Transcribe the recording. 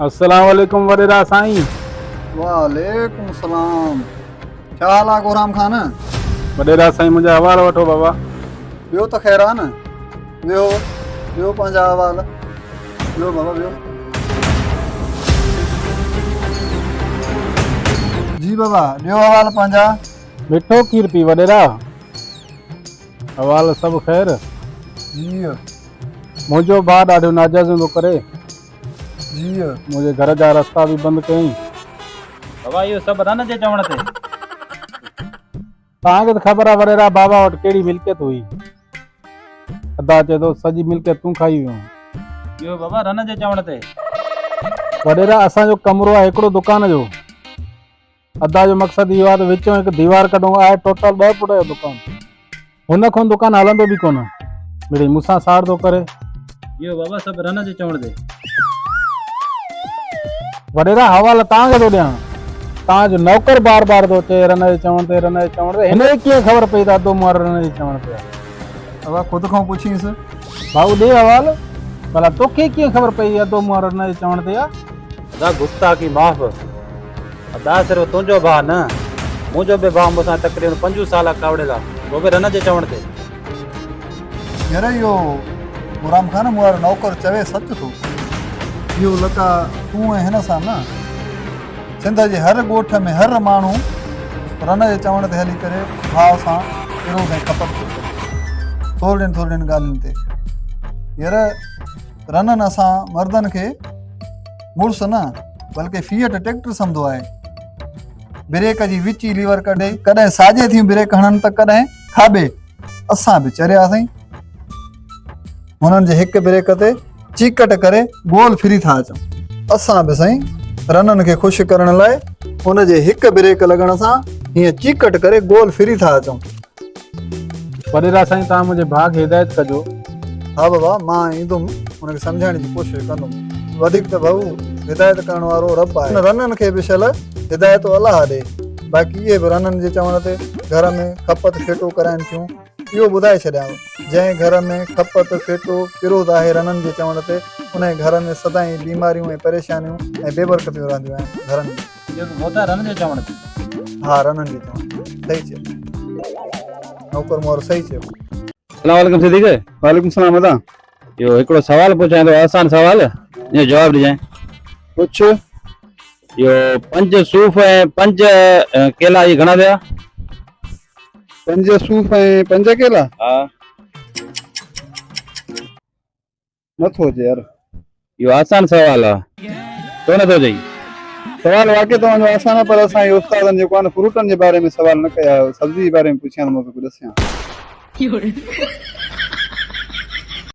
अस्सलाम वालेकुम वरेरा साईं। वालेकुम सलाम। क्या हाल आहे गोराम खान? वडेरा साईं मुंहिंजा हवाला वठो बाबा। ॿियो त ख़ैर आहे न। ॿियो पंहिंजा हवाल। ॿियो बाबा ॿियो। जी बाबा ॿियो हवाल पंहिंजा। मिठो खीर पी वडेरा। हवाल सभु ख़ैर। जी मुंहिंजो भाउ ॾाढो नाजाइज़ हूंदो करे जी मुंहिंजे घर जा रस्ता बि बंदि कयईं। बाबा इहो सभु रन जे चवण ते। तव्हांखे त ख़बर आहे वडेरा बाबा वटि कहिड़ी मिल्कियत हुई। अदा चए थो सॼी मिल्कियत तूं खाई वियो। इहो बाबा रन जे चवण ते। वडेरा असांजो कमरो आहे हिकिड़ो दुकान जो। अदा जो मक़सदु इहो आहे त विचों हिकु दीवार कढूं। आहे टोटल 10 फुट जो दुकान। हुन खां दुकान हलंदो बि कोन। मिड़ई मूंसां साड़ थो करे। इहो बाबा सभु रन जे चवण ते। वडेरा हवाला तव्हांखे थो ॾियां। तव्हांजो नौकर बार बार थो चए रन जे चवण ते रन जे चवण ते। हिन कीअं ख़बर पई त अदो मुआर रन जे चवण ते आहे। बाबा ख़ुदि खां पुछींसि। भाऊ ॾे हवाल। भला तोखे कीअं ख़बर पई अदो मुआर रन जे चवण ते आहे। अदा गुस्ताखी माफ़। अदा सिर्फ़ु तुंहिंजो भाउ न, मुंहिंजो बि भाउ मूंसां तक़रीबन 5 साल कावड़े ला, उहो बि रन जे चवण ते। यार इहो गोराम खान मूं वारो नौकर चवे सच थो। इहो लका तूं ऐं हिन सां न, सिंध जे हर ॻोठ में हर माण्हू रन जे चवण ते हली करे भाउ सां विरोध ऐं खपत थो करे थोरनि ॻाल्हियुनि ते। यार रननि असां मर्दनि खे मुड़ुस न बल्कि फ़िएट ट्रैक्टर सम्झो आहे। ब्रेक जी विची लीवर कढे, कॾहिं साॼे थियूं ब्रेक हणनि त कॾहिं खाॿे। असां बि चरियासीं। हुननि जे हिकु ब्रेक ते चीकट करे गोल फिरी था अचूं। असां बि साईं रननि खे ख़ुशि करण लाइ हुन जे हिकु ब्रेक लॻण सां हीअं चीकट करे गोल फिरी था अचूं। वडेरा साईं तव्हां मुंहिंजे भाउ खे हिदायत कजो। हा बाबा मां ईंदुमि हुनखे सम्झाइण जी कोशिशि कंदुमि। वधीक त भाऊ हिदायत करण वारो रब आहे। रननि खे बि शल हिदायत अलाह ॾे। बाक़ी इहे बि रननि जे चवण ते घर में खपत फेटो कराइनि थियूं। इहो ॿुधाए छॾियांव, जंहिं घर में खपत फेटो विरोध आहे रननि जे चवण ते, उन घर में सदाईं बीमारियूं ऐं परेशानियूं ऐं बेबरकतियूं रहंदियूं आहिनि घरनि में। इहो बि होता रन जे चवण ते। हा रननि जे चवण ते सही चयो। नौकर मोहर सही चयो। अस्सलाम वालेकुम सिद्दीक़। वालेकुम सलाम अदा। इहो हिकिड़ो सवाल पुछां थो, आसान सवाल, इहो जवाबु ॾिजांइ। पुछ। इहो 5 सूफ़ ऐं 5 केला ई घणा थिया? 5 सूफ़ ऐं 5 केला। हा नथो अचे यार। इहो आसान सवाल आहे, छो नथो चई? सवाल वाक़ई तव्हांजो आसान आहे, पर असां इहो उस्तादनि जेको आहे न फ्रूटनि जे बारे में सवाल न कया, सब्जी जे बारे में पुछिया, मूंखे कुझु ॾसिया।